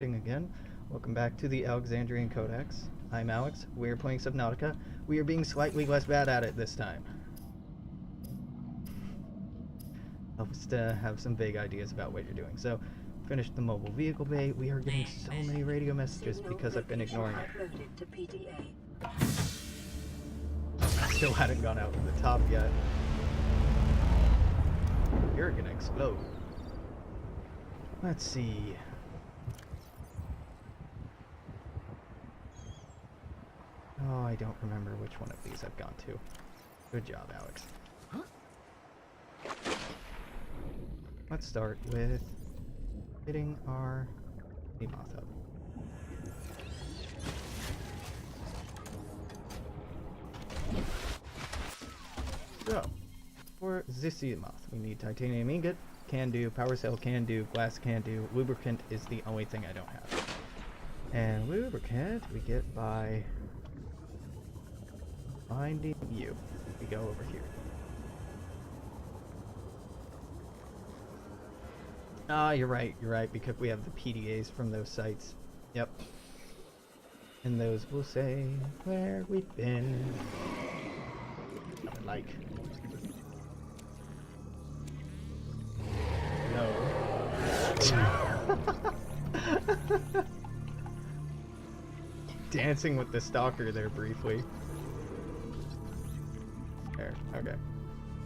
Again. Welcome back to the Alexandrian Codex. I'm Alex. We're playing Subnautica. We are being slightly less bad at it this time. Help us to have some vague ideas about what you're doing. So, finished the mobile vehicle bay. We are getting so many radio messages because I've been ignoring it. Still hadn't gone out to the top yet. You're gonna explode. Let's see. Oh, I don't remember which one of these I've gone to. Good job, Alex. Let's start with hitting our Emoth up. So, for this Emoth, we need titanium ingot, can do, power cell can do, glass can do, lubricant is the only thing I don't have. And lubricant we get by finding you. We go over here. Ah, you're right, because we have the PDAs from those sites. Yep. And those will say where we've been. Like. No. Dancing with the stalker there briefly. There, okay.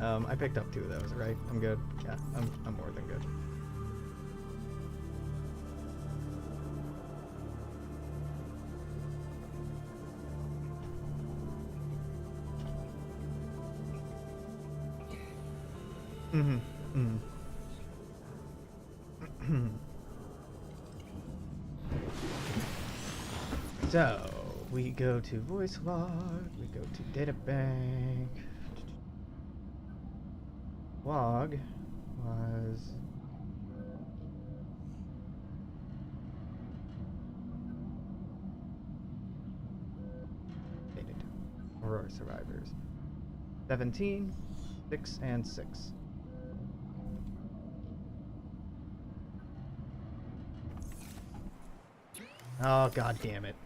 I picked up 2 of those, right? I'm good. Yeah, I'm more than good. So, we go to voice log, we go to data bank. Log was dated. Aurora survivors. 17, 6, and 6. Oh, god damn it.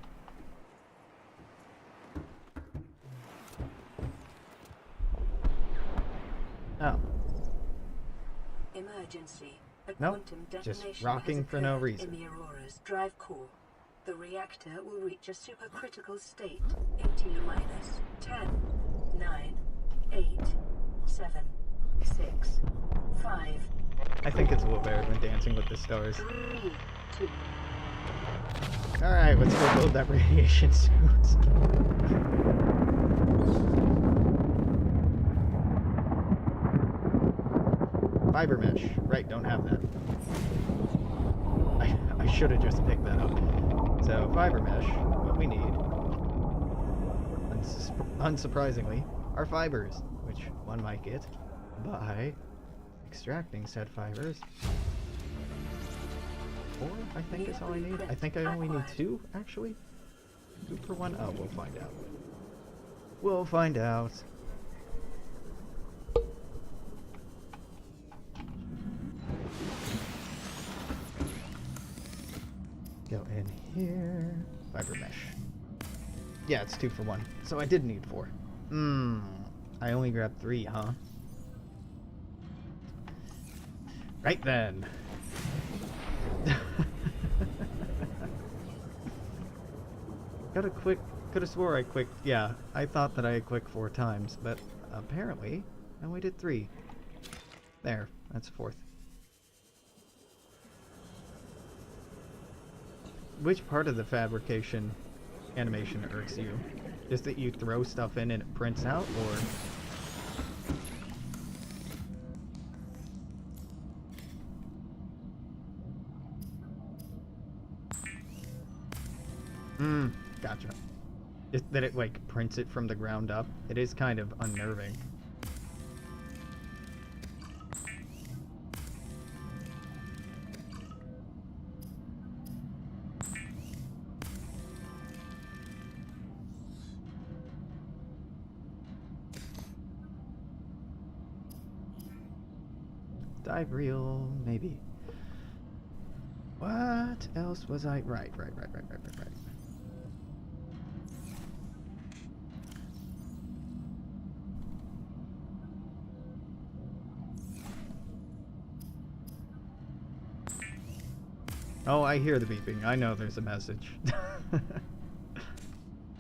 Oh. Emergency. Nope, just rocking for no reason. In the Aurora's drive core. The reactor will reach a supercritical state in T-minus 10, 9, 8, 7, 6, 5. I think it's a little better than Dancing with the Stars. 3, 2. Alright, let's go build that radiation suit. Fiber mesh. Right, don't have that. I should have just picked that up. So, fiber mesh, what we need, unsurprisingly, are fibers, which one might get by extracting said fibers. 4, I think is all I need. I think I only need 2, actually. 2 per 1? Oh, we'll find out. We'll find out. Go in here. Fiber mesh. Yeah, it's 2 for 1. So I did need 4. I only grabbed 3, huh? Right then. Could have swore I clicked. Yeah, I thought that I had clicked 4 times, but apparently I only did 3. There, that's 4th. Which part of the fabrication animation irks you? Just that you throw stuff in and it prints out, or? Gotcha. Just that it, like, prints it from the ground up. It is kind of unnerving. Dive reel, maybe. What? What else was I? Right. Oh, I hear the beeping. I know there's a message.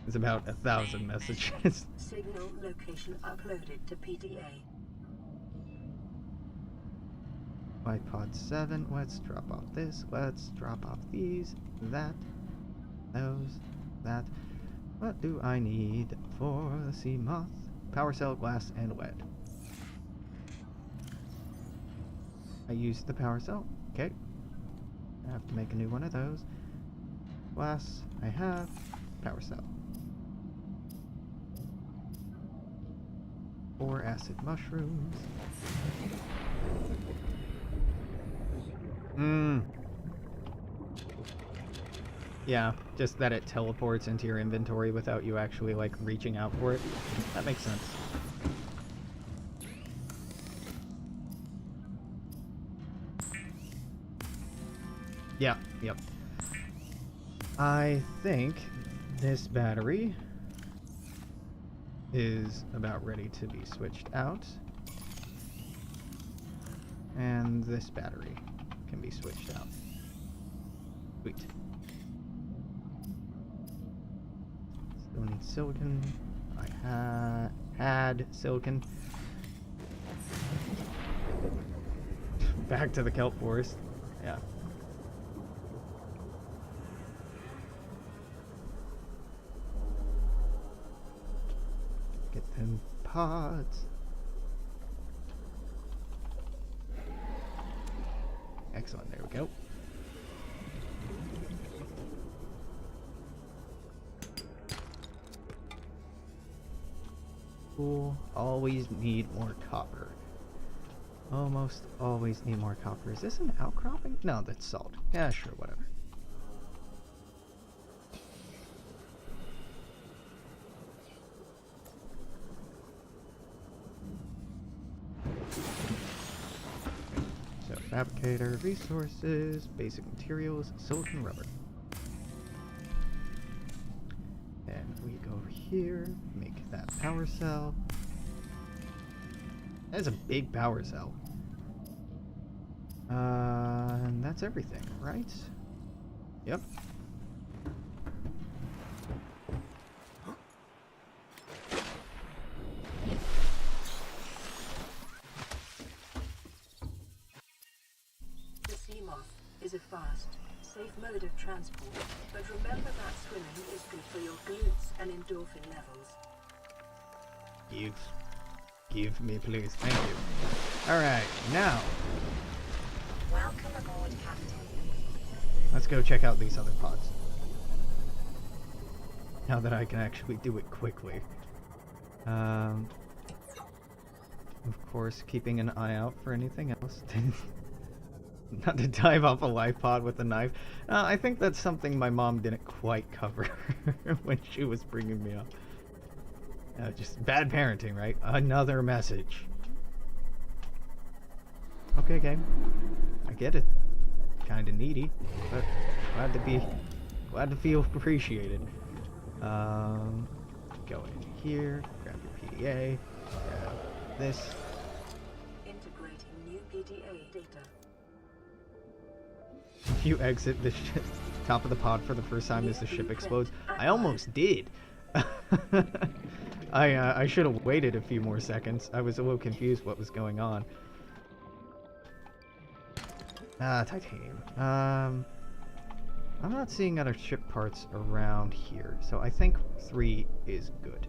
It's about 1,000 messages. Signal location uploaded to PDA. iPod 7. Let's drop off this. Let's drop off these. That. Those. That. What do I need for the sea moth? Power cell, glass, and lead. I used the power cell. Okay. I have to make a new one of those. Glass, I have. Power cell. 4 acid mushrooms. Yeah, just that it teleports into your inventory without you actually, like, reaching out for it. That makes sense. Yeah, yep. I think this battery is about ready to be switched out. And this battery can be switched out. Sweet. Still need silicon. I had silicon. Back to the kelp forest. Yeah. Get them pods. Excellent, there we go. Cool. Always need more copper. Almost always need more copper. Is this an outcropping? No, that's salt. Yeah, sure, whatever. So, fabricator, resources, basic materials, silicon rubber. And we go over here, make that power cell. That's a big power cell. And that's everything, right? Yep. The sea moth is a fast, safe mode of transport, but remember that swimming is good for your glutes and endorphin levels. Give me, please. Thank you. Alright, now. Welcome aboard, Captain. Let's go check out these other pods. Now that I can actually do it quickly. Of course, keeping an eye out for anything else. Not to dive off a life pod with a knife. I think that's something my mom didn't quite cover when she was bringing me up. Just bad parenting, right? Another message. Okay, game. I get it. Kinda needy, but glad to feel appreciated. Go in here, grab your PDA, grab this. Integrating new PDA data. If you exit the top of the pod for the first time as the ship explodes, I almost did. I should have waited a few more seconds. I was a little confused what was going on. Titanium. I'm not seeing other ship parts around here, so I think 3 is good.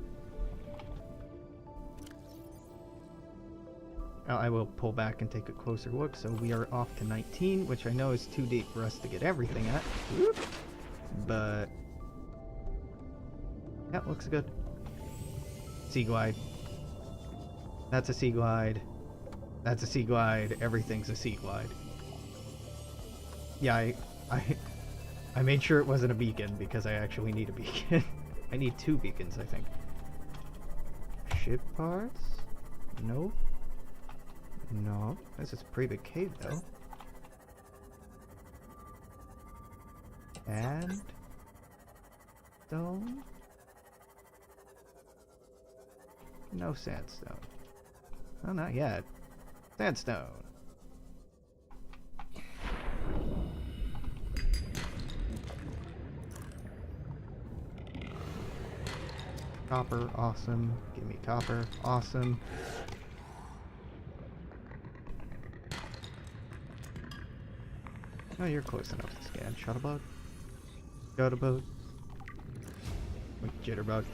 I will pull back and take a closer look. So we are off to 19, which I know is too deep for us to get everything at. Whoop. But yeah, looks good. Sea glide. That's a sea glide. That's a sea glide. Everything's a sea glide. Yeah, I made sure it wasn't a beacon because I actually need a beacon. I need 2 beacons, I think. Ship parts? Nope. No. This is a pretty big cave, though. And stone? No sandstone. Oh, not yet. Sandstone. Copper, awesome. Give me copper, awesome. Oh, you're close enough to scan. Shuttlebug? Shuttlebug? Wait, jitterbug.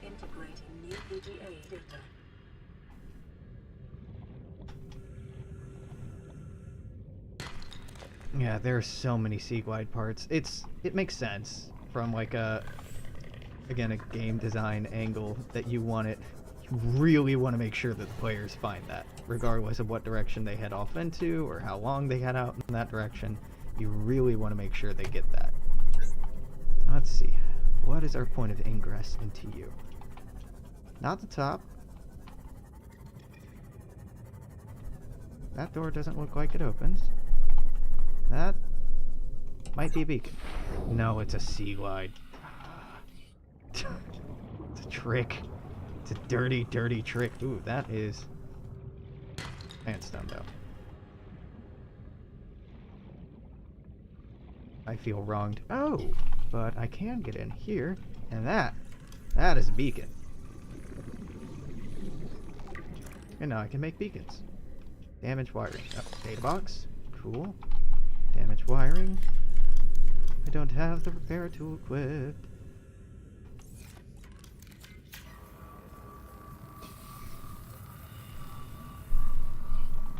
Integrating new PGA data. Yeah, there are so many Seaglide parts. It makes sense from like a game design angle that you really want to make sure that the players find that, regardless of what direction they head off into or how long they head out in that direction. You really want to make sure they get that. Let's see. What is our point of ingress into you? Not the top. That door doesn't look like it opens. That might be a beacon. No, it's a Seaglide. It's a trick. It's a dirty, dirty trick. Ooh, that is sandstone, though. I feel wronged. Oh, but I can get in here, and that is a beacon. And now I can make beacons. Damage wiring. Oh, data box. Cool. Damage wiring. I don't have the repair tool equipped.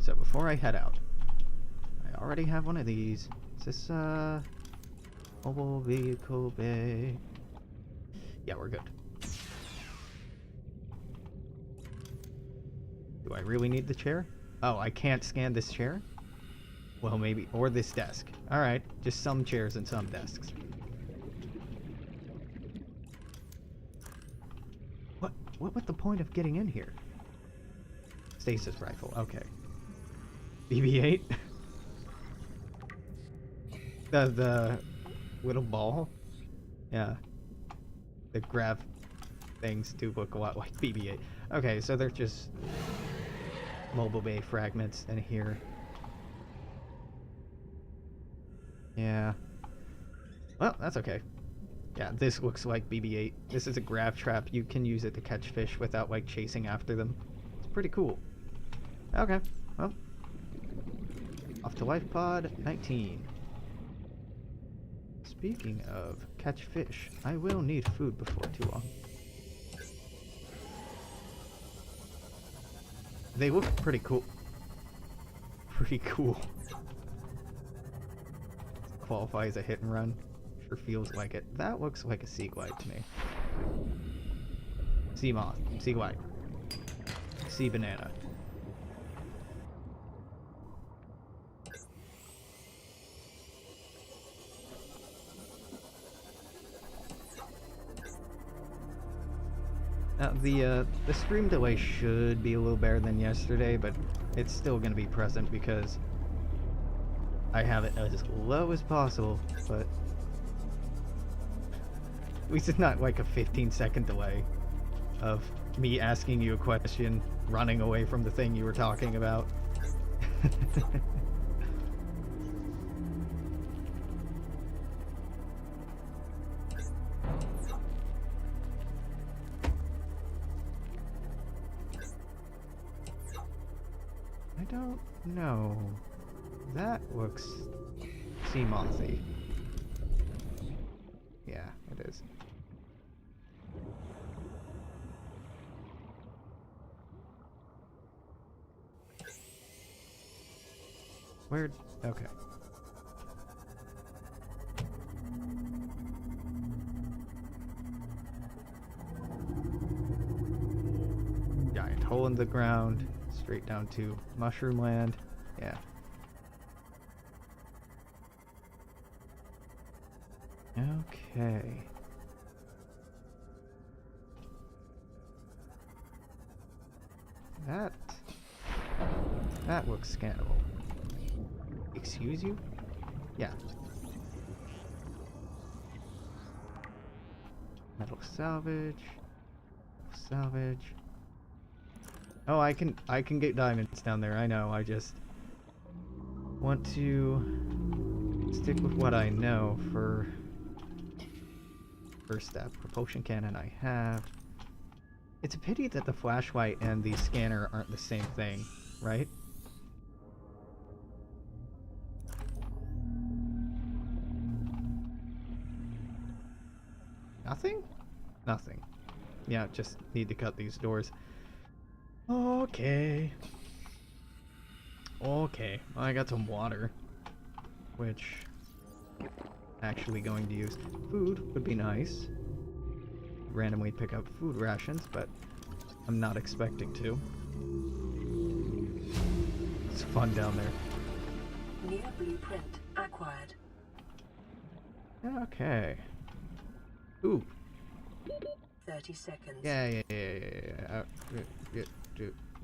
So before I head out, I already have one of these. Is this mobile vehicle bay? Yeah, we're good. Do I really need the chair? Oh, I can't scan this chair? Well, maybe. Or this desk. Alright, just some chairs and some desks. What was the point of getting in here? Stasis rifle, okay. BB-8? the little ball? Yeah. The grav things do look a lot like BB-8. Okay, so they're just mobile bay fragments in here. Yeah. Well, that's okay. Yeah, this looks like BB-8. This is a grav trap. You can use it to catch fish without, like, chasing after them. It's pretty cool. Okay, well. Off to life pod 19. Speaking of catch fish, I will need food before too long. They look pretty cool. Pretty cool. Qualify as a hit and run. Sure feels like it. That looks like a Seaglide to me. Sea moth. Seaglide. Sea banana. Now, the stream delay should be a little better than yesterday, but it's still going to be present because I have it as low as possible, but at least it's not like a 15-second delay of me asking you a question, running away from the thing you were talking about. I don't know. That looks sea mothy. Yeah, it is. Where? Okay. Giant hole in the ground, straight down to mushroom land. Yeah. Okay. That looks scannable. Excuse you? Yeah. Metal salvage. Salvage. Oh, I can get diamonds down there. I know. I just want to stick with what I know for first step. Propulsion cannon I have. It's a pity that the flashlight and the scanner aren't the same thing, right? Nothing? Nothing. Yeah, just need to cut these doors. Okay. Okay. Well, I got some water. Which... actually going to use. Food would be nice. Randomly pick up food rations, but I'm not expecting to. It's fun down there. New blueprint acquired. Okay. Ooh. 30 seconds. Yeah.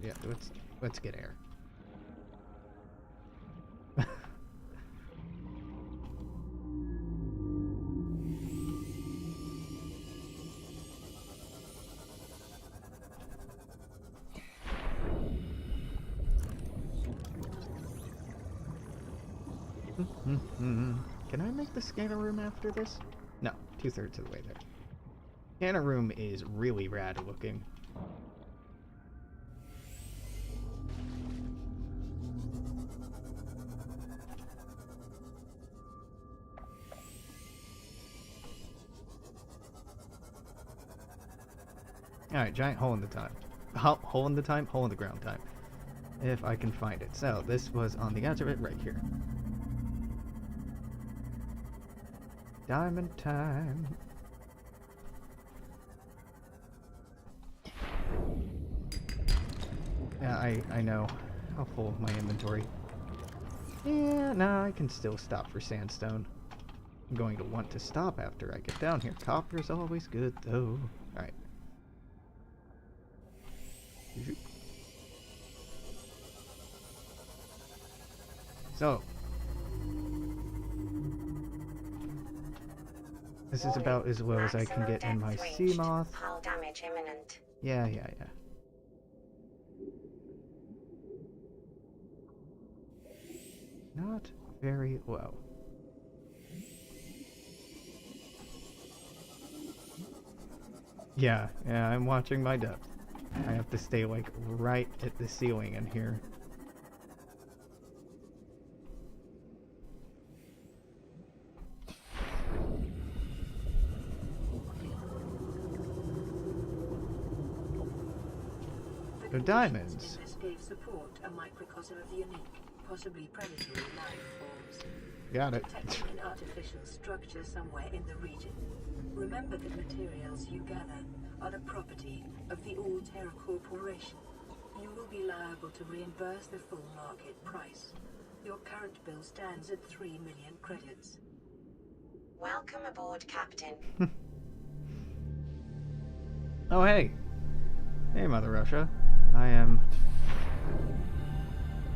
Yeah, let's get air. Can I make the scanner room after this? No, 2/3 of the way there. Scanner room is really rad looking. Alright, giant hole in the time. Hole in the time? Hole in the ground time. If I can find it. So, this was on the edge of it right here. Diamond time. Yeah, I know how full my inventory. Yeah, nah, I can still stop for sandstone. I'm going to want to stop after I get down here. Copper is always good, though. Alright. So. This is about as low as I can get in my sea moth. Hull damage imminent. Yeah. Not very low. Yeah, I'm watching my depth. I have to stay like right at the ceiling in here. The diamonds. This gave support a microcosm of unique, possibly predatory life forms. Got it. Detected an artificial structure somewhere in the region. Remember that materials you gather are the property of the All-Terra Corporation. You will be liable to reimburse the full market price. Your current bill stands at 3 million credits. Welcome aboard, Captain. Oh, hey. Hey, Mother Russia. I am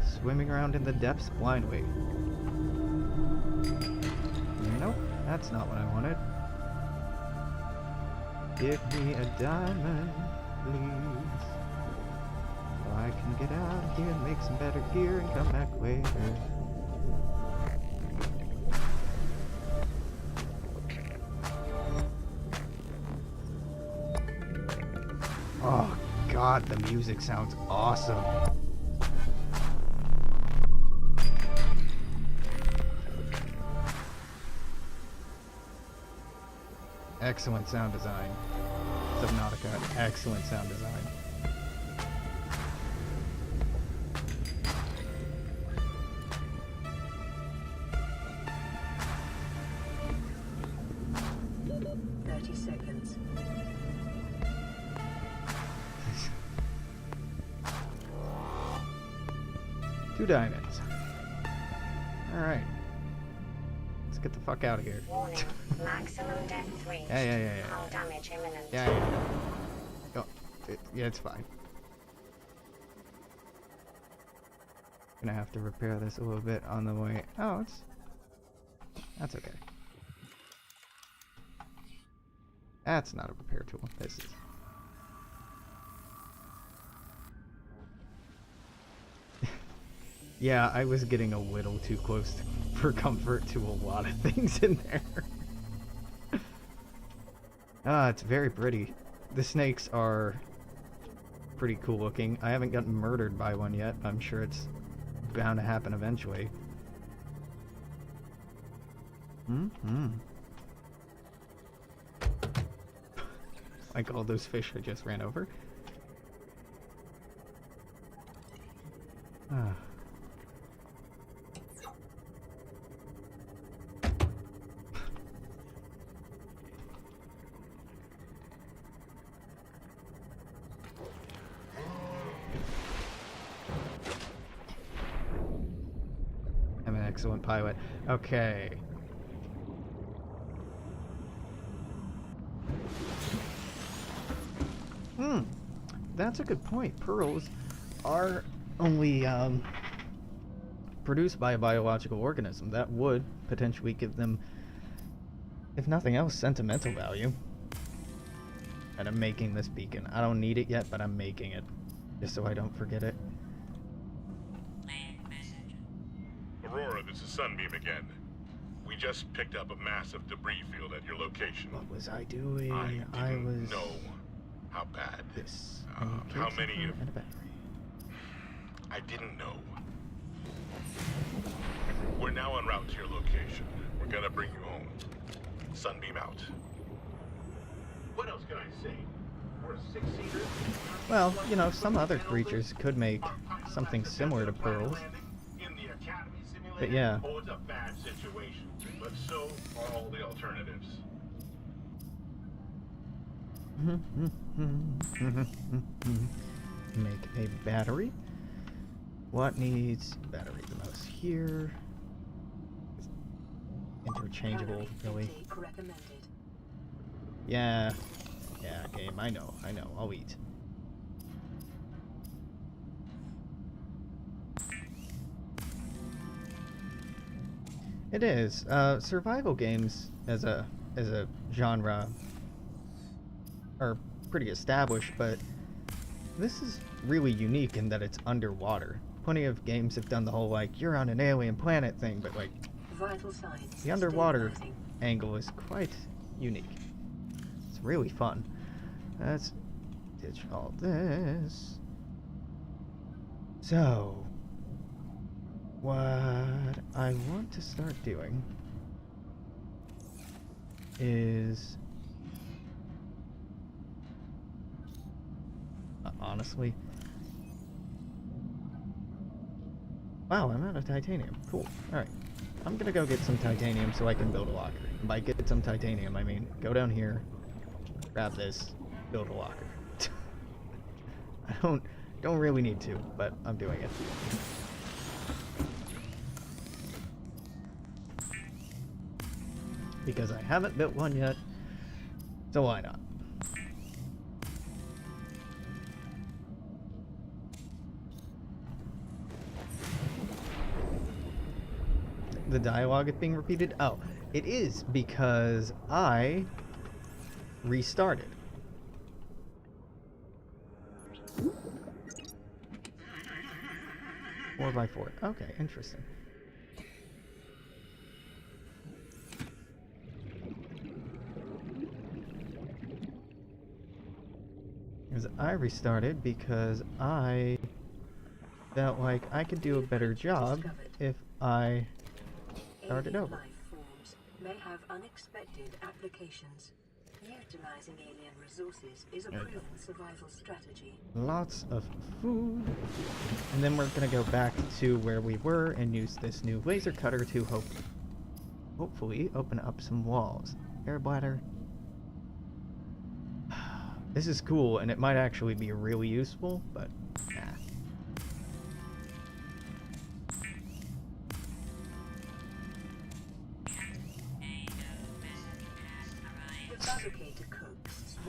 swimming around in the depths blindly. Nope, that's not what I wanted. Give me a diamond, please. So I can get out of here, make some better gear, and come back later. Oh god, the music sounds awesome. Excellent sound design. Subnautica, excellent sound design. Two diamonds. Alright. Let's get the fuck out of here. Warning, maximum depth reached. Yeah. Hull damage imminent. Yeah. Oh, yeah, it's fine. Gonna have to repair this a little bit on the way. Oh, that's okay. That's not a repair tool. This is. Yeah, I was getting a little too close for comfort to a lot of things in there. It's very pretty. The snakes are pretty cool looking. I haven't gotten murdered by one yet. I'm sure it's bound to happen eventually. Like all those fish I just ran over. Ah. I'm an excellent pilot. Okay. That's a good point. Pearls are only produced by a biological organism. That would potentially give them, if nothing else, sentimental value. And I'm making this beacon. I don't need it yet, but I'm making it. Just so I don't forget it. Aurora, this is Sunbeam again. We just picked up a massive debris field at your location. What was I doing? I didn't know how bad. This. How many of... And a battery. I didn't know. We're now en route to your location. We're gonna bring you home. Sunbeam out. What else can I say? We're a six-seater. Well, you know, some other creatures could make something similar to pearls. But yeah. Oh, it's a bad situation, but so are all the alternatives. Make a battery. What needs battery the most here? Interchangeable, really. Yeah. Yeah, game, I know, I'll eat. It is. Survival games as a genre are pretty established, but this is really unique in that it's underwater. Plenty of games have done the whole, like, you're on an alien planet thing, but, like, the underwater angle is quite unique. It's really fun. Let's ditch all this. So, what I want to start doing is... honestly... Wow, I'm out of titanium. Cool. Alright. I'm gonna go get some titanium so I can build a locker. And by get some titanium, I mean go down here, grab this, build a locker. I don't really need to, but I'm doing it. Because I haven't built one yet, so why not? The dialogue is being repeated? Oh, it is because I restarted. Four by four. Okay, interesting. Because I restarted because I felt like I could do a better job if I started over. Life forms may have unexpected applications. Utilizing alien resources is a proven survival strategy. Lots of food. And then we're gonna go back to where we were and use this new laser cutter to hopefully open up some walls. Air bladder. This is cool, and it might actually be really useful, but nah.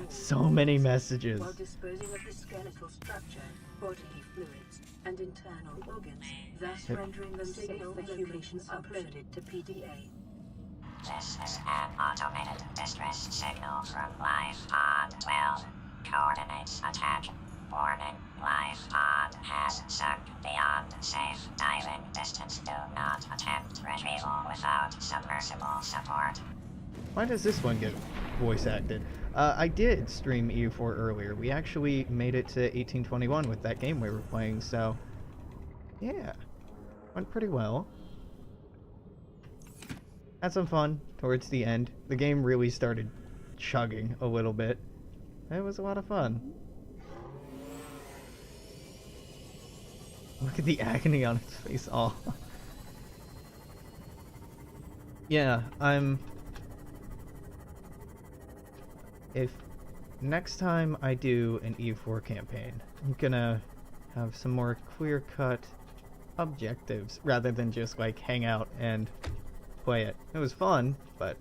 So many messages. While disposing of the skeletal structure, bodily fluids, and internal organs, thus rendering them safe for humans uploaded to PDA. This is an automated distress signal from Life Pod 12. Coordinates attached. Warning, Life Pod has sunk beyond safe diving distance. Do not attempt retrieval without submersible support. Why does this one get voice acted? I did stream EU4 earlier. We actually made it to 1821 with that game we were playing, so yeah, went pretty well. Had some fun towards the end. The game really started chugging a little bit. It was a lot of fun. Look at the agony on his face. Oh. Yeah, if next time I do an EU4 campaign, I'm gonna have some more clear-cut objectives rather than just like hang out and play it. It was fun, but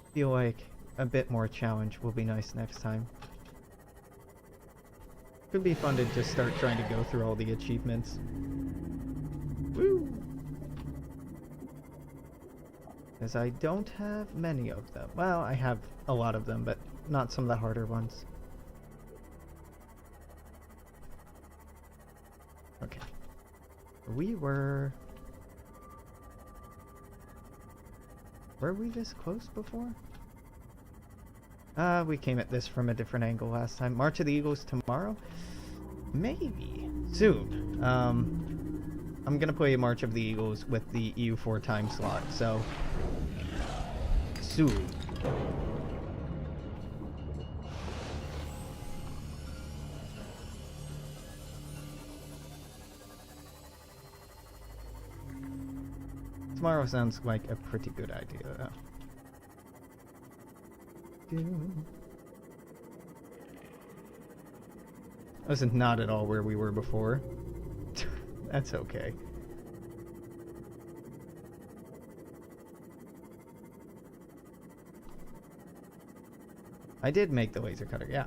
I feel like a bit more challenge will be nice next time. Could be fun to just start trying to go through all the achievements. Woo! Because I don't have many of them. Well, I have a lot of them, but not some of the harder ones. Okay. Were we this close before? We came at this from a different angle last time. March of the Eagles tomorrow? Maybe. Soon. I'm gonna play March of the Eagles with the EU4 time slot, so soon. Tomorrow sounds like a pretty good idea, though. This is not at all where we were before. That's okay. I did make the laser cutter, yeah.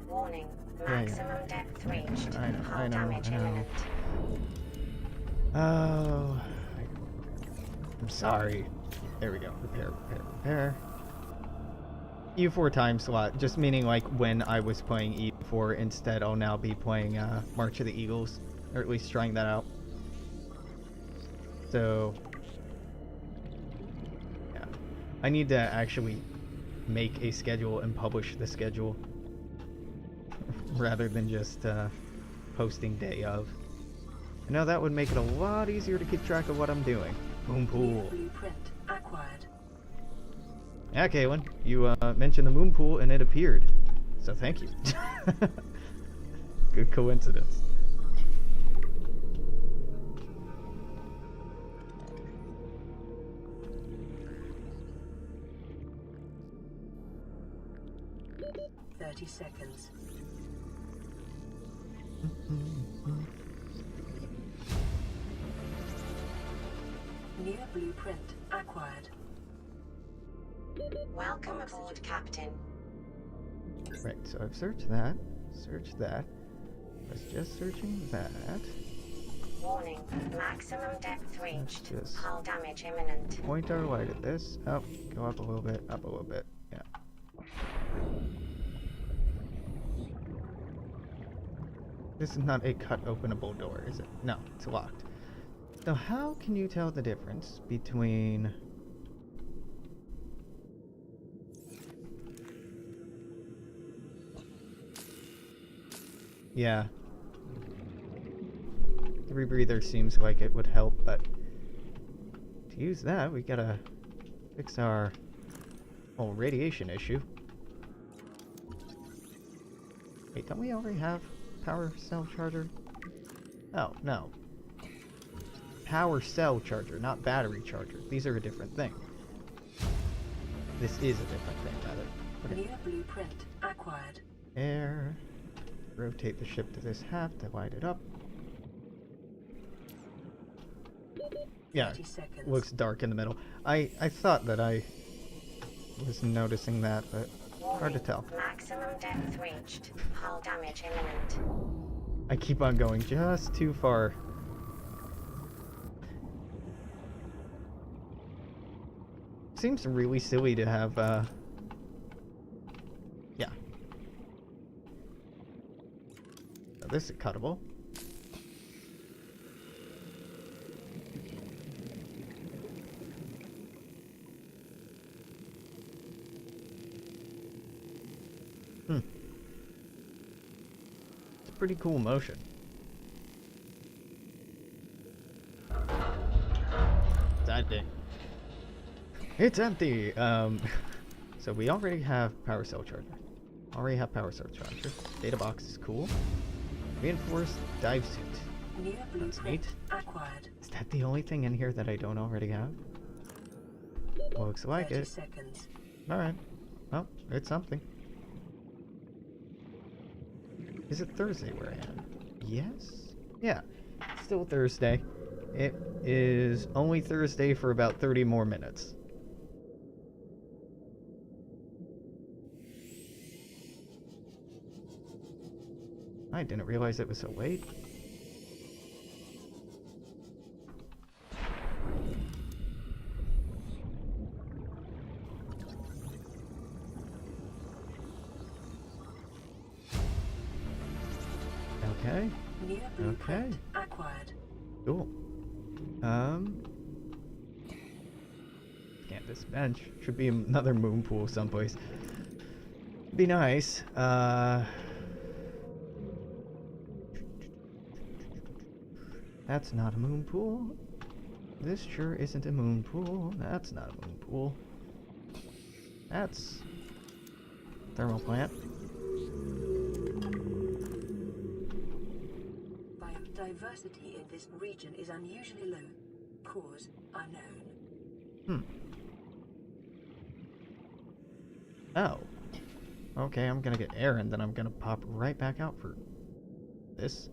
Warning, maximum depth reached. I Hull know. damage imminent. Oh, I'm sorry. There we go. Repair. EU4 time slot, just meaning like when I was playing EU4 instead, I'll now be playing March of the Eagles, or at least trying that out. So, yeah. I need to actually make a schedule and publish the schedule rather than just posting day of. I know that would make it a lot easier to keep track of what I'm doing. Moon pool. Blueprint acquired. Yeah, Kaylin, you mentioned the moon pool and it appeared. So thank you. Good coincidence. Seconds. New blueprint acquired. Welcome aboard, Captain. Right, so I've searched that. Searched that. I was just searching that. Warning, maximum depth reached. just- Hull damage imminent. Point our light at this. Oh, go up a little bit, Yeah. This is not a cut openable door, is it? No, it's locked. So how can you tell the difference between... Yeah. The rebreather seems like it would help, but to use that, we gotta fix our whole radiation issue. Wait, don't we already have power cell charger? Oh, no. Power cell charger, not battery charger. These are a different thing. This is a different thing, rather. Okay. New blueprint acquired. Air. Rotate the ship to this half to light it up. Yeah, 30 seconds. looks dark in the middle. I thought that I was noticing that, but Hard to tell. Maximum depth reached. Hull damage imminent. I keep on going just too far. Seems really silly to have, yeah. So this is cuttable. It's a pretty cool motion. It's empty. It's empty! So we already have power cell charger. Data box is cool. Reinforced dive suit. New That's blueprint neat. acquired. Is that the only thing in here that I don't already have? Looks like 30 it. seconds. Alright. Well, it's something. Is it Thursday where I am? Yes? Yeah. Still Thursday. It is only Thursday for about 30 more minutes. I didn't realize it was so late. Okay. New blueprint acquired. Cool. Can't this bench. Should be another moon pool someplace. Be nice. That's not a moon pool. This sure isn't a moon pool. That's not a moon pool. That's thermal plant. Biodiversity in this region is unusually low. Cause unknown. Oh. Okay, I'm gonna get air and then I'm gonna pop right back out for this.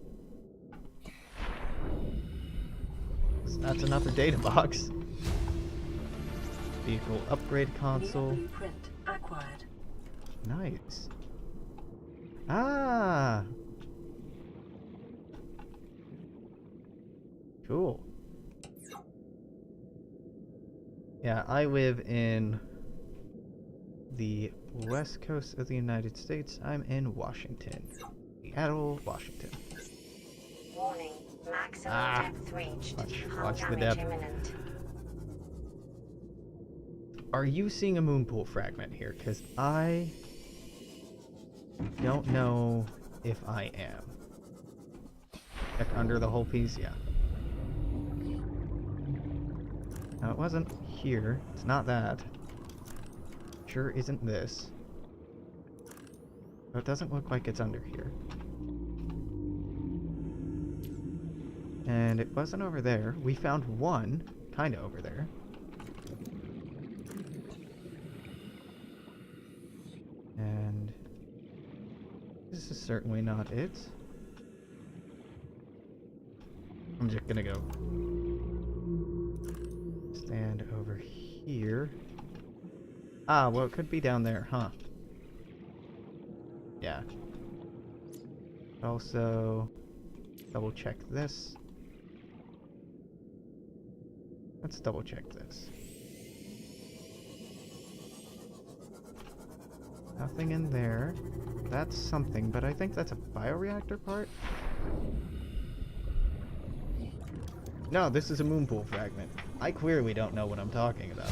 So that's another data box. Vehicle upgrade console. New blueprint acquired. Nice. Ah! Cool. Yeah, I live in the west coast of the United States. I'm in Washington. Seattle, Washington. Warning. Maximum depth reached. Hull Watch the damage depth. imminent. Are you seeing a moon pool fragment here? Because I don't know if I am. Check under the whole piece, yeah. No, it wasn't here. It's not that. Sure isn't this. So it doesn't look like it's under here. And it wasn't over there. We found one, kind of over there. And this is certainly not it. I'm just gonna go stand over here. Ah, well, it could be down there, huh? Yeah. Also, double check this. Let's double check this. Nothing in there. That's something, but I think that's a bioreactor part. No, this is a moon pool fragment. I clearly don't know what I'm talking about.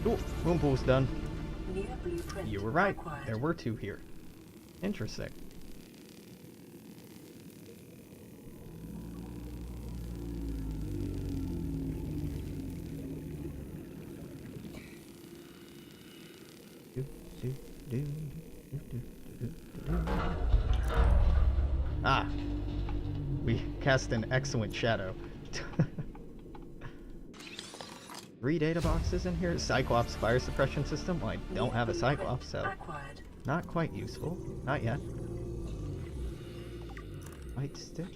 Cool, moon pool's done. New blueprint You were right. acquired. There were two here. Interesting. Ah, we cast an excellent shadow. 3 data boxes in here. Cyclops fire suppression system. Well, I don't have a Cyclops, so Acquired. not quite useful. Not yet. Light stick.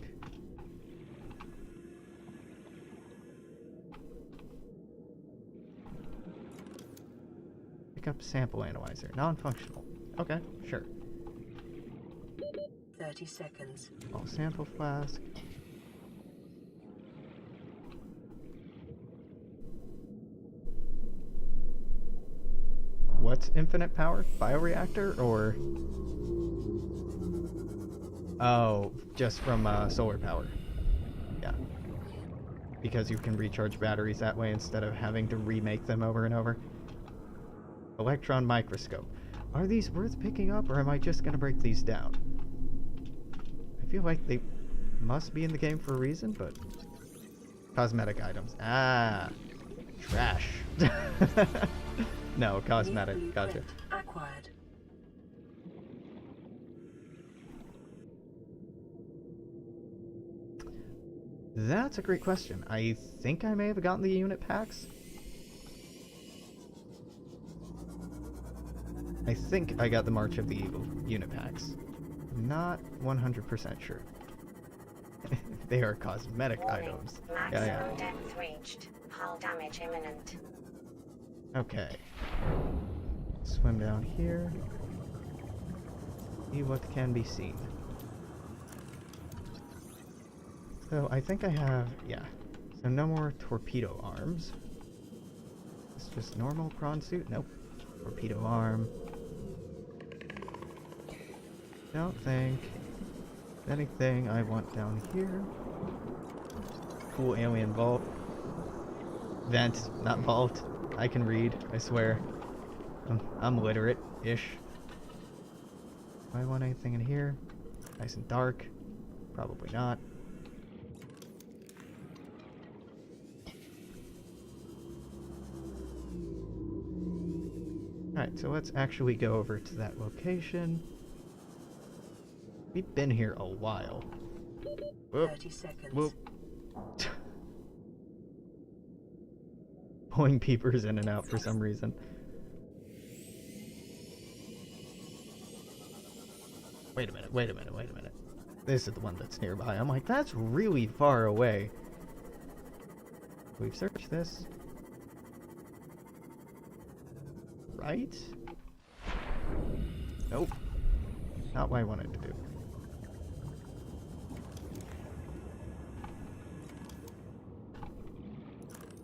Pick up sample analyzer. Non-functional. Okay, sure. 30 seconds. All sample flask. What's infinite power? Bioreactor or... Oh, just from solar power. Yeah. Because you can recharge batteries that way instead of having to remake them over and over. Electron microscope. Are these worth picking up, or am I just gonna break these down? I feel like they must be in the game for a reason, but... Cosmetic items. Ah! Trash. No, cosmetic. Gotcha. Acquired. That's a great question. I think I may have gotten the unit packs. I think I got the March of the Eagle unit packs. Not 100% sure. They are cosmetic Warning. items. Maximum Yeah. depth reached. Hull damage imminent. Okay. Swim down here. See what can be seen. So I think I have, yeah. So no more torpedo arms. It's just normal prawn suit? Nope. Torpedo arm. Don't think anything I want down here. Cool alien vault. Vent, not vault. I can read, I swear. I'm literate-ish. Do I want anything in here? Nice and dark. Probably not. Alright, so let's actually go over to that location. We've been here a while. Whoop. 30 seconds. Whoop. Pulling peepers in and out for some reason. Wait a minute, wait a minute, wait a minute. This is the one that's nearby. I'm like, that's really far away. We've searched this. Right? Nope. Not what I wanted to do.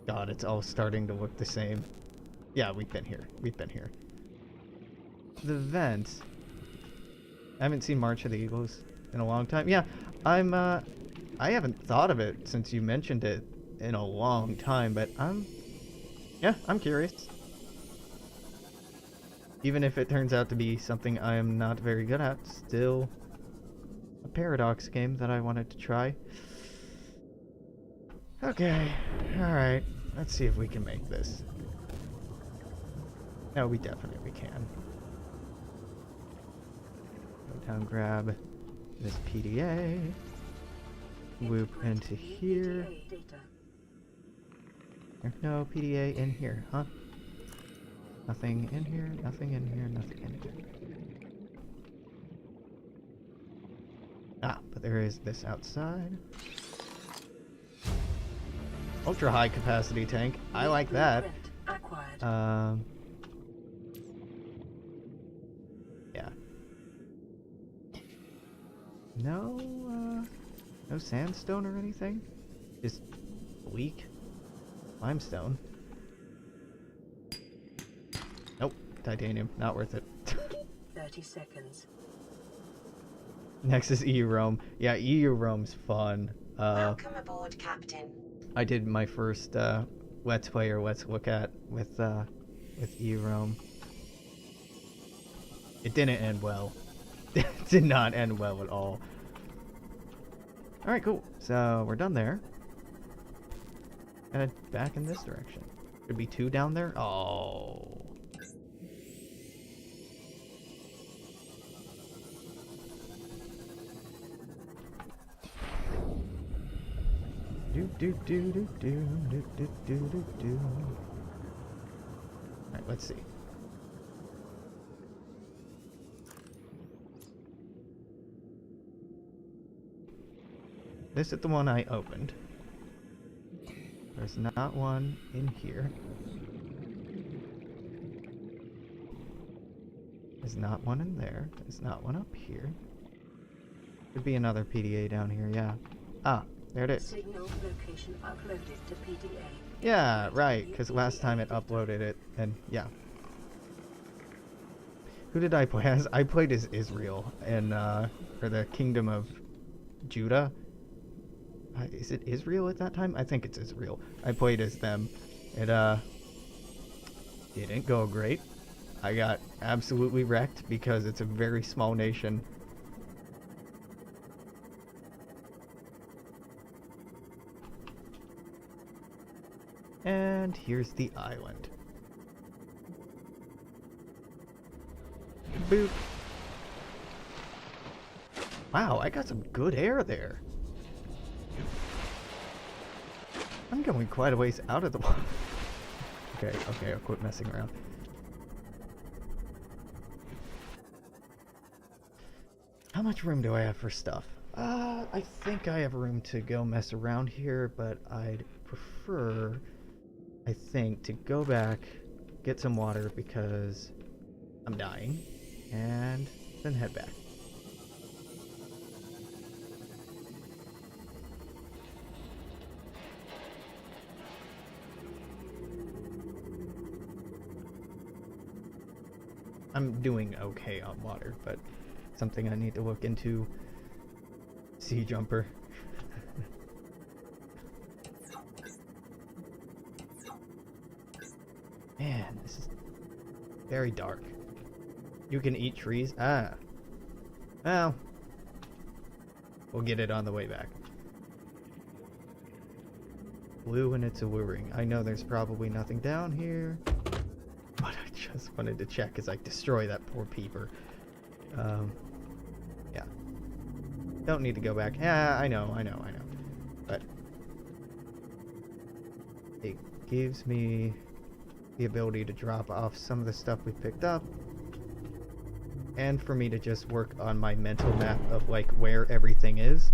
God, it's all starting to look the same. Yeah, we've been here. We've been here. The vent. I haven't seen March of the Eagles in a long time. Yeah, I haven't thought of it since you mentioned it in a long time, but I'm curious. Even if it turns out to be something I am not very good at, still a Paradox game that I wanted to try. Okay, alright. Let's see if we can make this. No, we definitely can. Go down, grab this PDA. Loop into here. PDA data. There's no PDA in here, huh? Nothing in here, nothing in here, nothing in here. Ah, but there is this outside. Ultra high capacity tank. I like that. Acquired. Yeah. No, no sandstone or anything? Just bleak limestone. Nope, titanium, not worth it. 30 seconds. Next is EU Rome. Yeah, EU Rome's fun. Welcome aboard, Captain. I did my first Let's Play or Let's Look At with EU Rome. It didn't end well. It did not end well at all. Alright, cool. So we're done there. And back in this direction. Could be two down there? Oh. Do do do do do do do do do do. Alright, let's see. This is the one I opened. There's not one in here. There's not one in there. There's not one up here. Could be another PDA down here, yeah. Ah, there it is. Signal location uploaded to PDA. Yeah, right, because last time it uploaded it, and yeah. Who did I play as? I played as Israel, and, for the Kingdom of Judah. Is it Israel at that time? I think it's Israel. I played as them. It, didn't go great. I got absolutely wrecked because it's a very small nation. And here's the island. Boop. Wow, I got some good air there. I'm going quite a ways out of the water. Okay, I'll quit messing around. How much room do I have for stuff? I think I have room to go mess around here, but I'd prefer, I think, to go back, get some water because I'm dying, and then head back. I'm doing okay on water, but something I need to look into. Sea jumper. Man, this is very dark. You can eat trees? Ah. Well, we'll get it on the way back. Blue and it's alluring. I know there's probably nothing down here, but I just wanted to check as I destroy that poor peeper. Yeah. Don't need to go back. Yeah, I know. But it gives me the ability to drop off some of the stuff we picked up, and for me to just work on my mental map of like where everything is,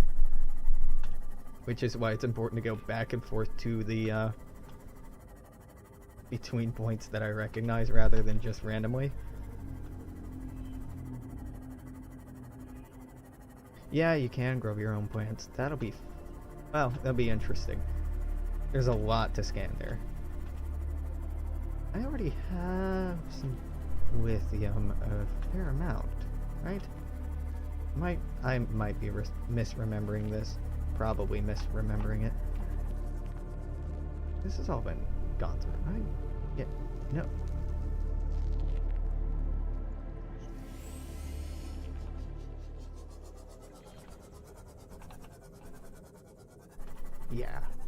which is why it's important to go back and forth to the between points that I recognize rather than just randomly. Yeah, you can grow your own plants. That'll be interesting. There's a lot to scan there. I already have some lithium, a fair amount, right? I might be misremembering this. Probably misremembering it. This has all been gone through, right? Yeah. No.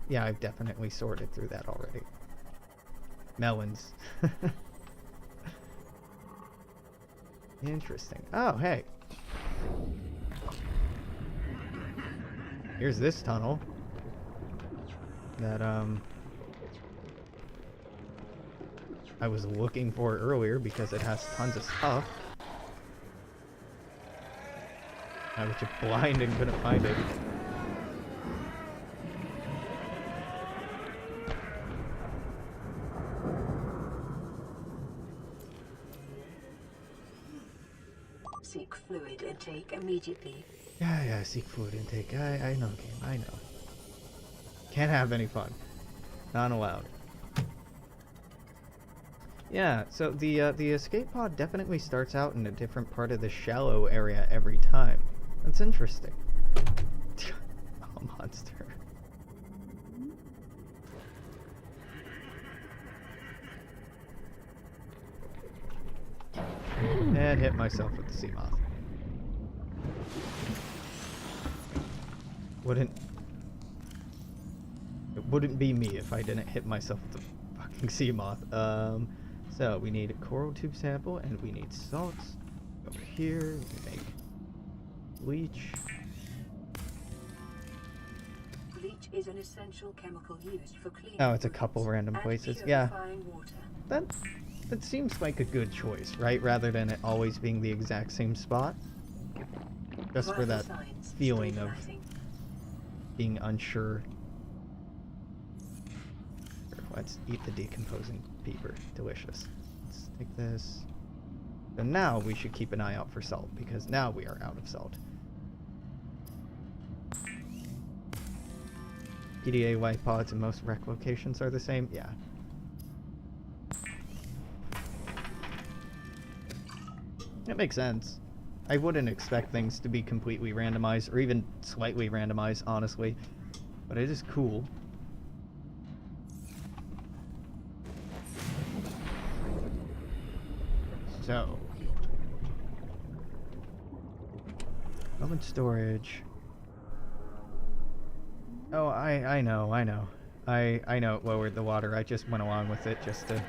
Yeah, I've definitely sorted through that already. Melons. Interesting. Oh, hey. Here's this tunnel that I was looking for earlier because it has tons of stuff. I was just blind and couldn't find it. Seek fluid intake immediately. Yeah, seek fluid intake. I know, game. I know. Can't have any fun. Not allowed. Yeah, so the escape pod definitely starts out in a different part of the shallow area every time. That's interesting. Oh, monster. And hit myself with the sea moth. It wouldn't be me if I didn't hit myself with the fucking sea moth. So we need a coral tube sample and we need salts. Over here, we make bleach. Bleach is an essential chemical used for cleaning. Oh, it's a couple random and places. Yeah. purifying water. That seems like a good choice, right? Rather than it always being the exact same spot. Just for that feeling of being unsure. Let's eat the decomposing peeper. Delicious. Let's take this. So now we should keep an eye out for salt, because now we are out of salt. PDA white pods in most rec locations are the same? Yeah. It makes sense. I wouldn't expect things to be completely randomized, or even slightly randomized, honestly. But it is cool. So. Open storage. Oh, I know. I know it lowered the water. I just went along with it just to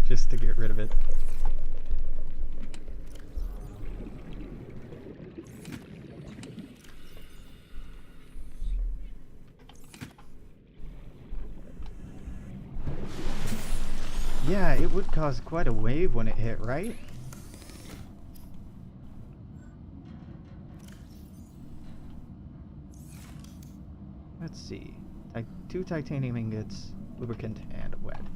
just to get rid of it. Yeah, it would cause quite a wave when it hit, right? Let's see. 2 titanium ingots, lubricant, and lead.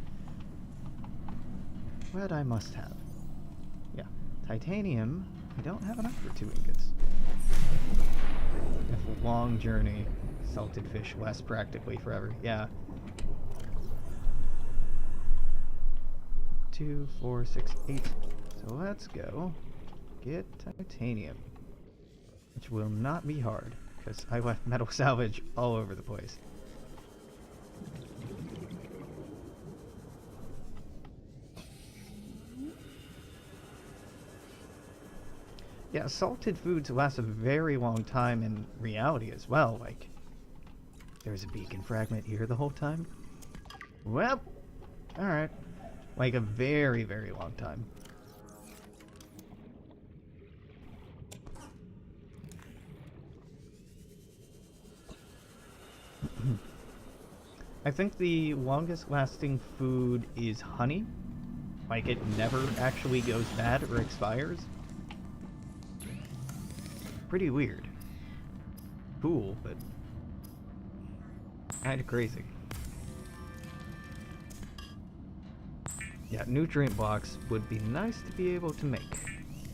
Lead I must have. Yeah. Titanium, I don't have enough for 2 ingots. If a long journey, salted fish lasts practically forever. Yeah. 2, 4, 6, 8. So let's go get titanium. Which will not be hard, because I left metal salvage all over the place. Yeah, salted foods last a very long time in reality as well. Like, there's a beacon fragment here the whole time. Well, alright. Like a very, very long time. I think the longest lasting food is honey. Like, it never actually goes bad or expires. Pretty weird. Cool, but kinda crazy. Yeah, nutrient blocks would be nice to be able to make.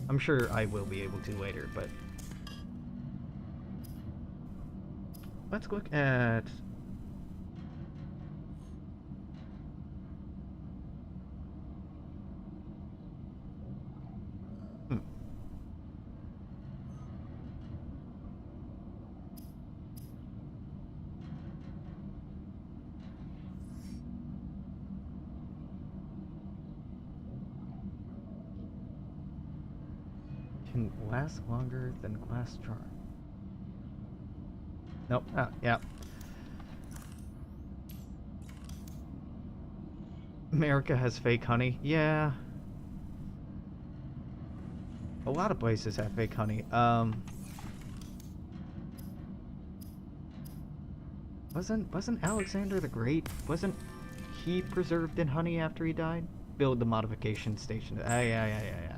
I'm sure I will be able to later, but let's look at can last longer than glass jar. Nope. Ah, yeah. America has fake honey. Yeah. A lot of places have fake honey. Wasn't Alexander the Great? Wasn't he preserved in honey after he died? Build the modification station. Yeah.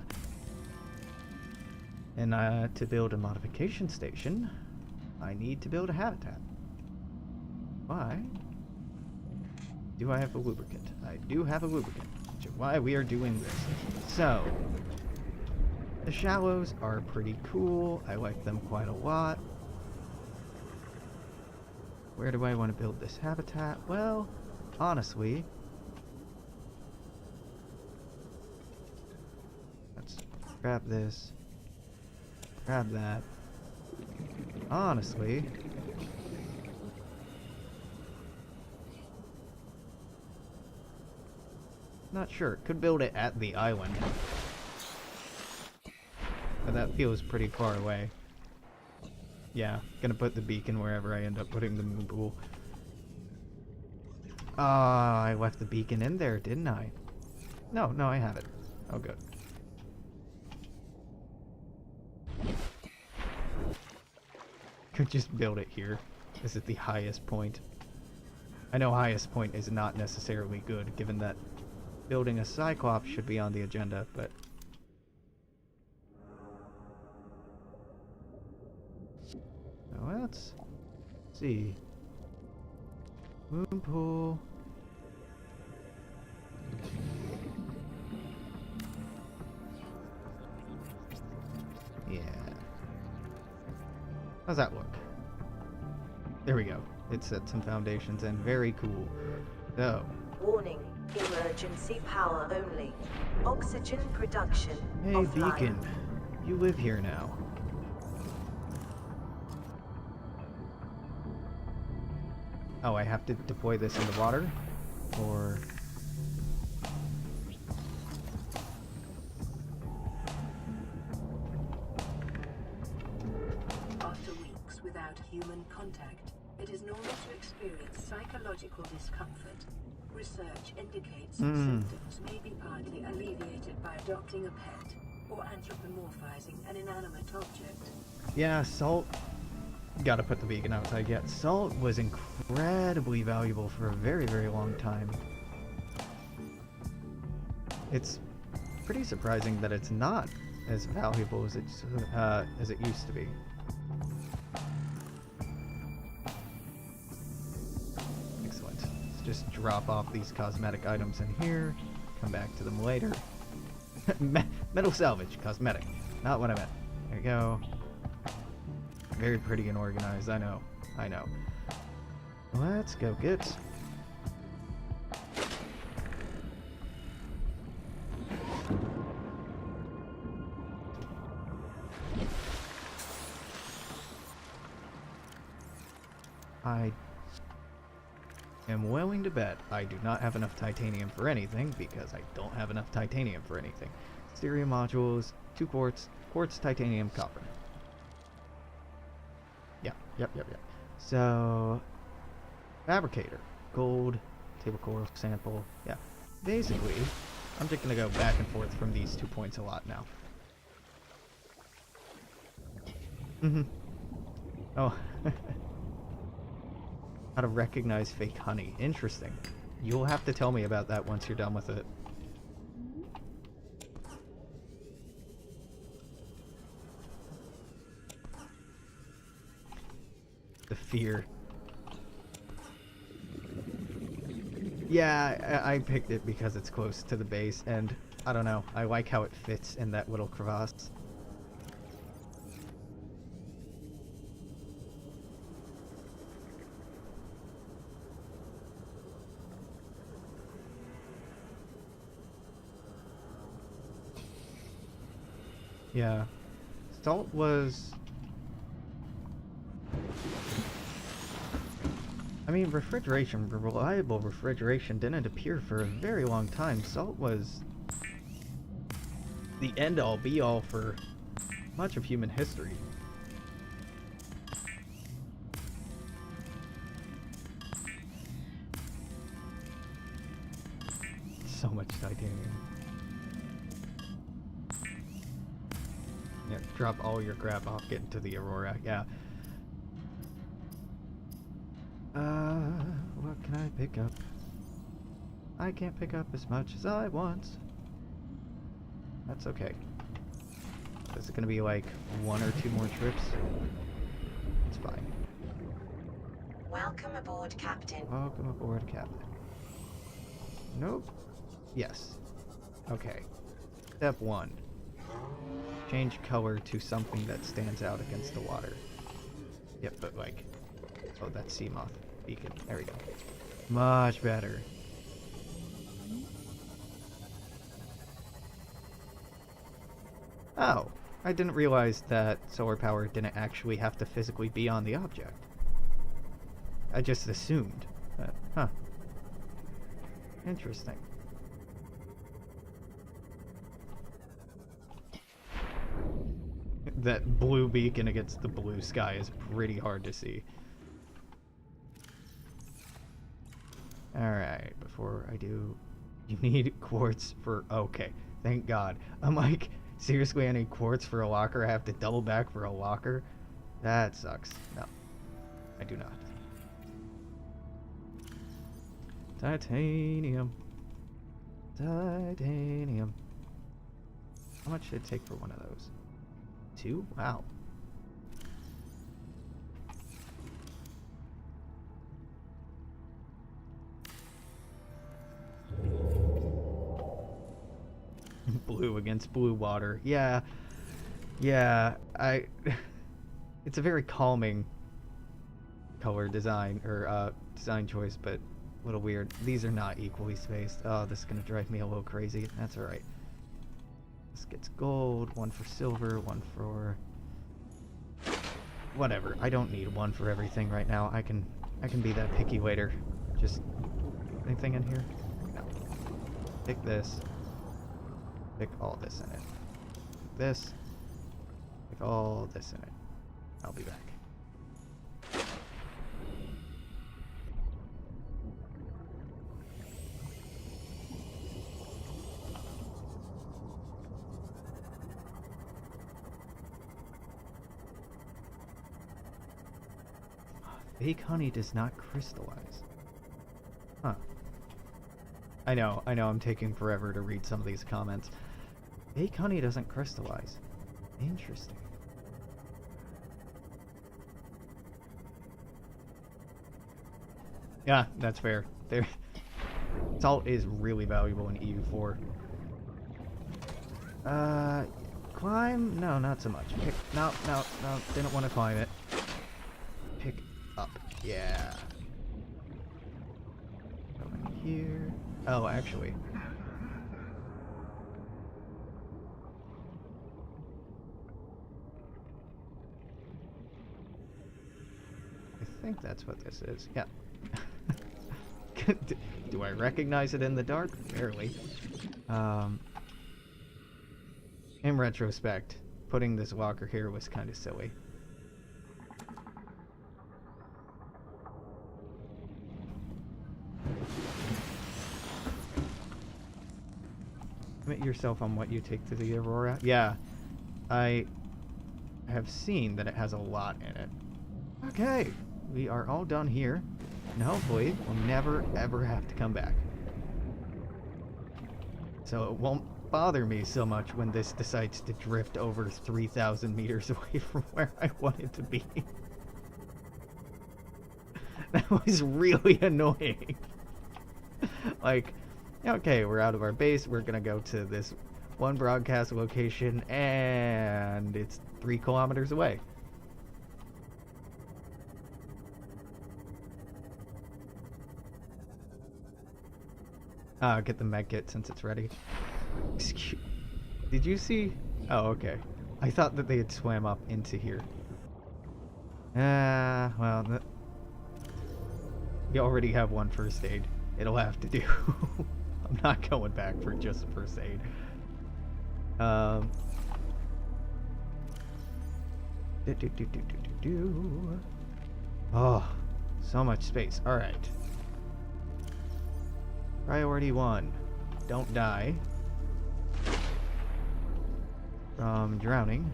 And to build a modification station, I need to build a habitat. Why do I have a lubricant? I do have a lubricant, which is why we are doing this. So, the shallows are pretty cool. I like them quite a lot. Where do I want to build this habitat? Well, honestly, let's grab this. Grab that. Honestly, not sure. Could build it at the island. But that feels pretty far away. Yeah, gonna put the beacon wherever I end up putting the moon pool. Ah, I left the beacon in there, didn't I? No, I have it. Oh, good. Could just build it here. This is the highest point. I know highest point is not necessarily good, given that building a Cyclops should be on the agenda, but so let's see. Moon pool. How's that look? There we go. It set some foundations and very cool. So, Warning, emergency power only. Oxygen production hey offline. Beacon, you live here now. Oh, I have to deploy this in the water? Or... After weeks without human contact, it is normal to experience psychological discomfort. Research indicates symptoms may be partly alleviated by adopting a pet or anthropomorphizing an inanimate object. Yeah, salt. Gotta put the beacon outside yet. Salt was incredibly valuable for a very, very long time. It's pretty surprising that it's not as valuable as it used to be. Excellent. Let's just drop off these cosmetic items in here. Come back to them later. Metal salvage, cosmetic. Not what I meant. There you go. Very pretty and organized, I know. I know. Let's go get... I am willing to bet I do not have enough titanium for anything, because I don't have enough titanium for anything. Stereo modules, 2 quartz, titanium, copper. Yep. So, fabricator, gold, table coral sample. Yeah, basically, I'm just gonna go back and forth from these 2 points a lot now. Oh, how to recognize fake honey. Interesting. You'll have to tell me about that once you're done with it. The fear. Yeah, I picked it because it's close to the base, and I don't know, I like how it fits in that little crevasse. Yeah. Salt was... I mean, refrigeration, reliable refrigeration didn't appear for a very long time. Salt was the end-all, be-all for much of human history. So much titanium. Yeah, drop all your crap off, get into the Aurora, yeah. What can I pick up? I can't pick up as much as I want. That's okay. Is it gonna be like 1 or 2 more trips? It's fine. Welcome aboard, Captain. Welcome aboard, Captain. Nope. Yes. Okay. Step 1. Change color to something that stands out against the water. Yep, but like... Oh, that's sea moth beacon. There we go. Much better. Oh, I didn't realize that solar power didn't actually have to physically be on the object. I just assumed. Huh. Interesting. That blue beacon against the blue sky is pretty hard to see. Alright, before I do... You need quartz for... Okay, thank God. I'm like, seriously, I need quartz for a locker? I have to double back for a locker? That sucks. No, I do not. Titanium. Titanium. How much should it take for one of those? 2? Wow. Blue against blue water. Yeah. Yeah, It's a very calming color design, or design choice, but a little weird. These are not equally spaced. Oh, this is gonna drive me a little crazy. That's alright. This gets gold, one for silver, one for... whatever. I don't need one for everything right now. I can be that picky later. Just... anything in here? No. Pick this. Pick all this in it. This. Pick all this in it. I'll be back. Fake honey does not crystallize. Huh. I know, I'm taking forever to read some of these comments. Fake honey doesn't crystallize. Interesting. Yeah, that's fair. There, salt is really valuable in EU4. Climb? No, not so much. Pick, no, didn't want to climb it. Pick up. Yeah. Go in here. Oh, actually. I think that's what this is. Yeah. Do I recognize it in the dark? Barely. In retrospect, putting this locker here was kind of silly. Limit yourself on what you take to the Aurora. Yeah, I have seen that it has a lot in it. Okay, we are all done here, and hopefully we'll never ever have to come back. So it won't bother me so much when this decides to drift over 3,000 meters away from where I want it to be. That was really annoying. Like, okay, we're out of our base, we're gonna go to this one broadcast location, and it's 3 kilometers away. Get the med kit since it's ready. Excuse... Did you see? Oh, okay. I thought that they had swam up into here. Well, we already have one first aid. It'll have to do. I'm not going back for just first aid. Oh, so much space. All right. Priority 1. Don't die from drowning.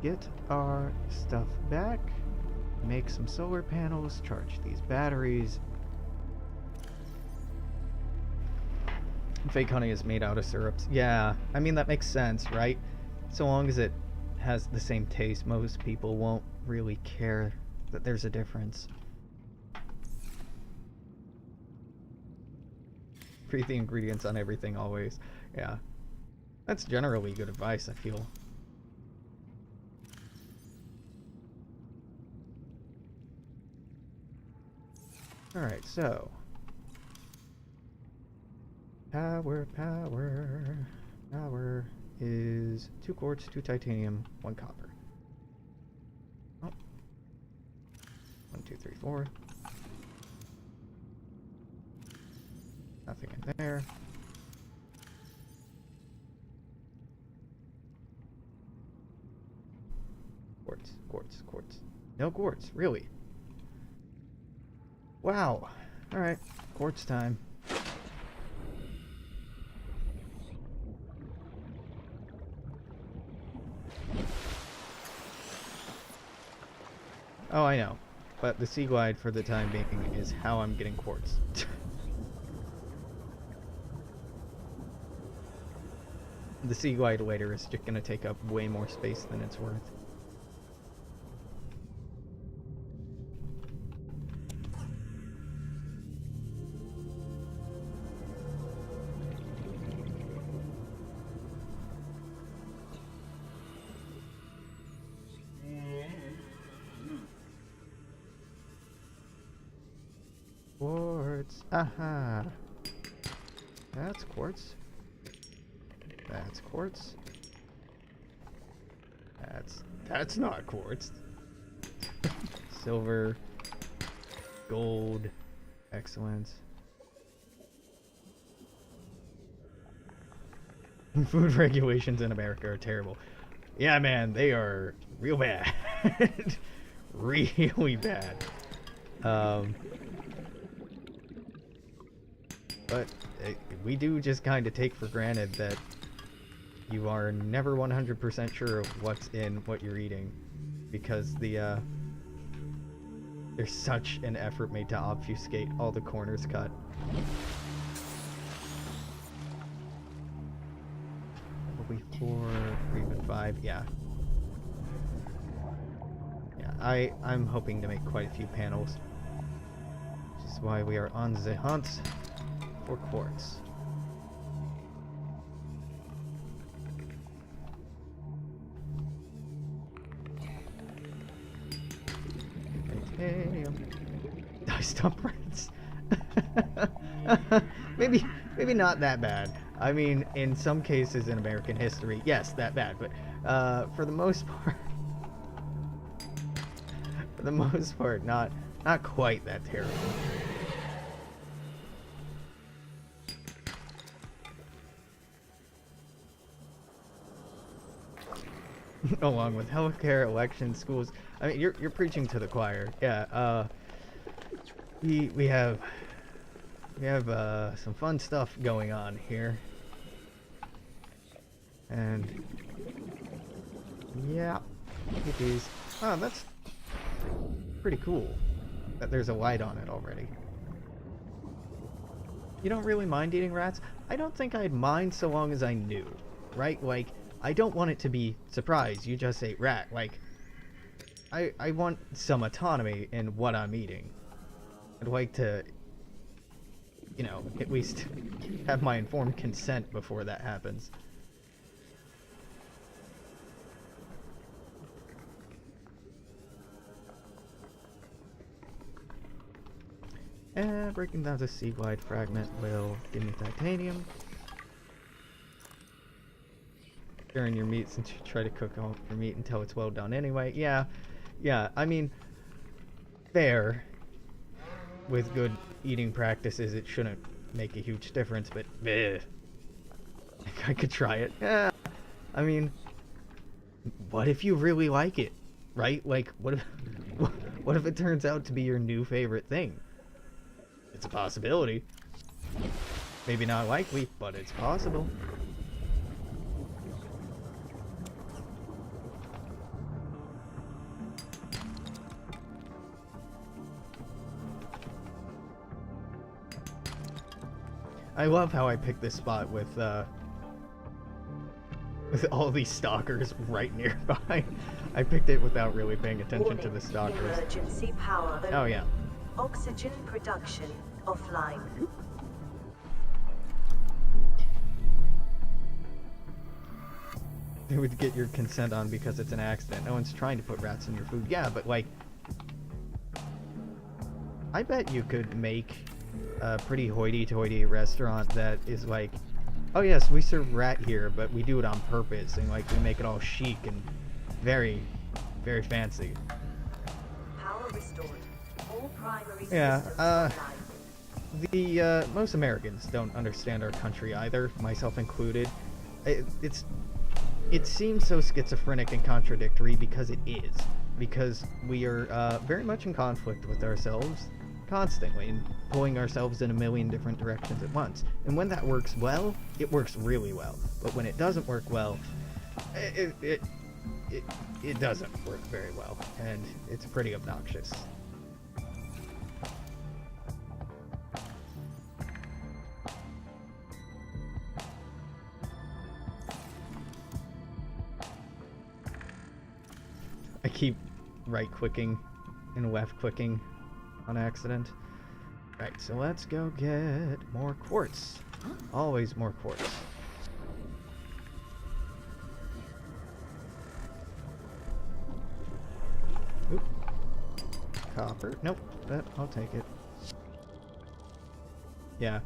Get our stuff back. Make some solar panels. Charge these batteries. Fake honey is made out of syrups. Yeah, I mean that makes sense, right? So long as it has the same taste, most people won't really care that there's a difference. Read the ingredients on everything always. Yeah. That's generally good advice, I feel. Alright, so. Power is 2 quartz, 2 titanium, 1 copper. Oh. 1, 2, 3, 4. Nothing in there. Quartz, quartz, quartz. No quartz, really? Wow. Alright, quartz time. Oh, I know. But the Sea Glide, for the time being, is how I'm getting quartz. The Sea Glide later is just going to take up way more space than it's worth. quartz. Aha! That's quartz. That's quartz. That's not quartz. Silver. Gold. Excellent. Food regulations in America are terrible. Yeah, man, they are real bad. Really bad. But we do just kind of take for granted that you are never 100% sure of what's in what you're eating, because there's such an effort made to obfuscate all the corners cut. Probably 4 or even 5, yeah. Yeah, I'm hoping to make quite a few panels, which is why we are on the hunt for quartz. Titanium. Dice dump rats. maybe not that bad. I mean, in some cases in American history, yes, that bad. But for the most part, not quite that terrible. Along with healthcare, elections, schools. I mean, you're preaching to the choir. Yeah. We have some fun stuff going on here, and yeah, it is. Oh, that's pretty cool that there's a light on it already. You don't really mind eating rats? I don't think I'd mind so long as I knew, right? Like, I don't want it to be surprise, you just ate rat. Like, I want some autonomy in what I'm eating. I'd like to, you know, at least have my informed consent before that happens. Breaking down the sea-wide fragment will give me titanium. Curing your meat, since you try to cook all your meat until it's well done anyway. Yeah, I mean, fair. With good eating practices, it shouldn't make a huge difference, but I could try it. Yeah, I mean, what if you really like it, right? Like, what if it turns out to be your new favorite thing? It's a possibility. Maybe not likely, but it's possible. I love how I picked this spot with all these stalkers right nearby. I picked it without really paying attention to the stalkers. Emergency power only. Oh yeah. Oxygen production offline. They would get your consent on because it's an accident. No one's trying to put rats in your food. Yeah, but like, I bet you could make a pretty hoity-toity restaurant that is like, oh yes, we serve rat here, but we do it on purpose, and like we make it all chic and very, very fancy. Power restored. All primary Yeah, systems online. the most Americans don't understand our country either, myself included. It seems so schizophrenic and contradictory because it is. Because we are very much in conflict with ourselves constantly and pulling ourselves in a million different directions at once. And when that works well, it works really well. But when it doesn't work well, it doesn't work very well. And it's pretty obnoxious. I keep right-clicking and left-clicking on accident. Right, so let's go get more quartz. Always more quartz. Oop. Copper. Nope, I'll take it. Yeah.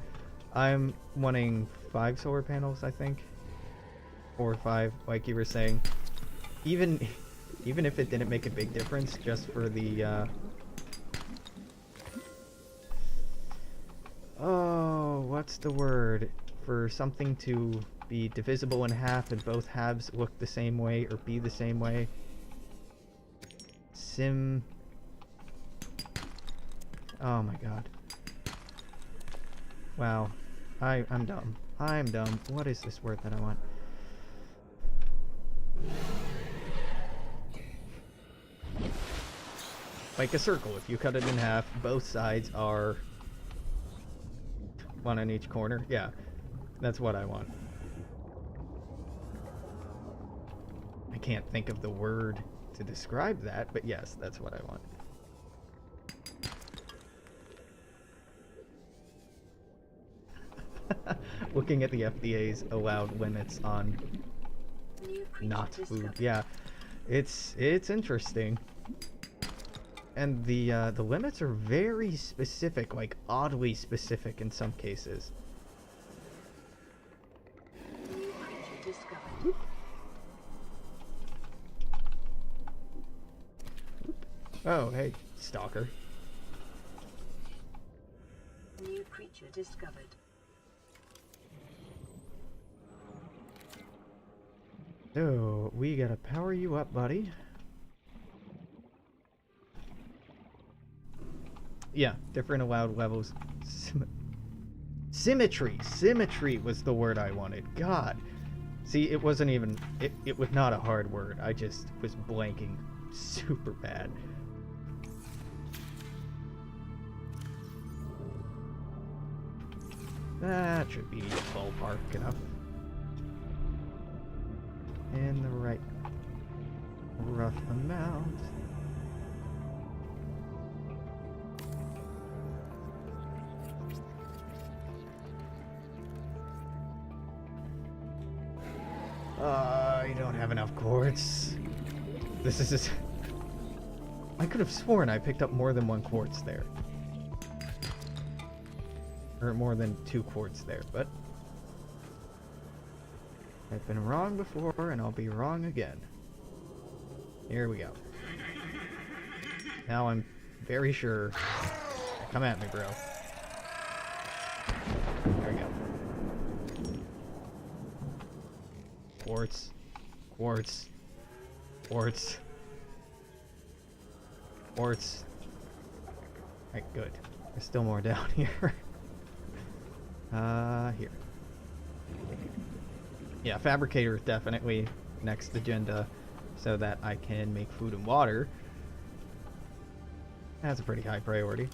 I'm wanting 5 solar panels, I think. 4 or 5, like you were saying. Even if it didn't make a big difference, just for the, oh, what's the word? For something to be divisible in half and both halves look the same way or be the same way. Oh my god. Wow. I'm dumb. I'm dumb. What is this word that I want? Like a circle. If you cut it in half, both sides are one on each corner. Yeah, that's what I want. I can't think of the word to describe that, but yes, that's what I want. Looking at the FDA's allowed limits on not food. Yeah, it's interesting. And the limits are very specific, like oddly specific in some cases. New creature discovered. Oh, hey, stalker. New creature discovered. So, we gotta power you up, buddy. Yeah, different allowed levels. Symmetry. Symmetry was the word I wanted. God. See, it wasn't even... It was not a hard word. I just was blanking super bad. That should be ballpark enough. In the right rough amount. I don't have enough quartz. This is just... I could have sworn I picked up more than 1 quartz there. Or more than 2 quartz there, but... I've been wrong before, and I'll be wrong again. Here we go. Now I'm very sure... Come at me, bro. There we go. Quartz. Quartz. Quartz. Quartz. Right, good. There's still more down here. Here. Yeah, fabricator is definitely next agenda so that I can make food and water. That's a pretty high priority.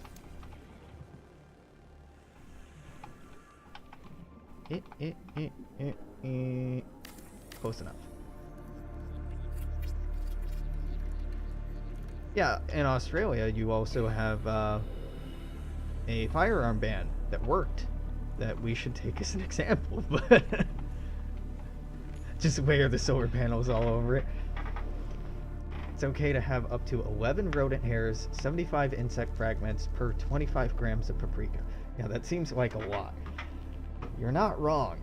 Close enough. Yeah, in Australia you also have a firearm ban that worked that we should take as an example, but just wear the solar panels all over it. It's okay to have up to 11 rodent hairs, 75 insect fragments per 25 grams of paprika. Yeah, that seems like a lot. You're not wrong.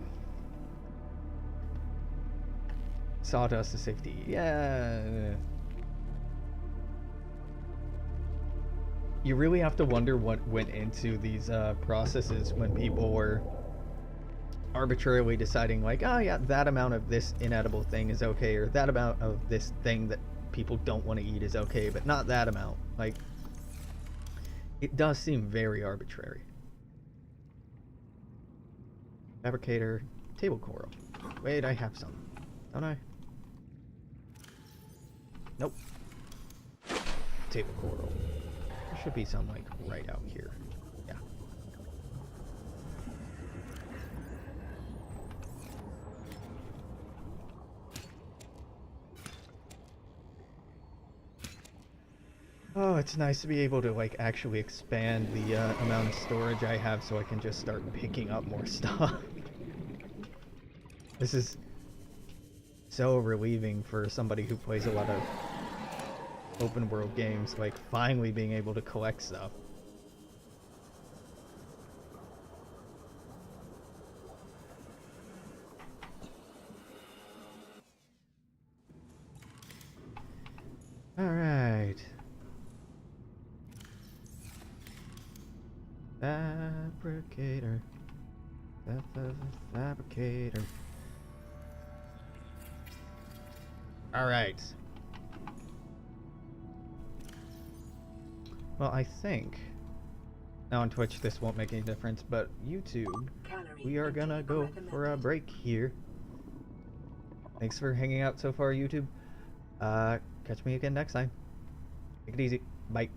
Sawdust to safety. Yeah. You really have to wonder what went into these processes when people were arbitrarily deciding like, oh yeah, that amount of this inedible thing is okay, or that amount of this thing that people don't want to eat is okay, but not that amount. Like, it does seem very arbitrary. Fabricator, table coral. Wait, I have some. Don't I? Nope. Table coral. There should be some, like, right out here. Yeah. Oh, it's nice to be able to, like, actually expand the amount of storage I have so I can just start picking up more stuff. This is so relieving for somebody who plays a lot of open world games, like finally being able to collect stuff. Alright. Fabricator. Fabricator. Alright. Well, I think now on Twitch this won't make any difference, but YouTube, we are gonna go for a break here. Thanks for hanging out so far, YouTube. Catch me again next time. Take it easy. Bye.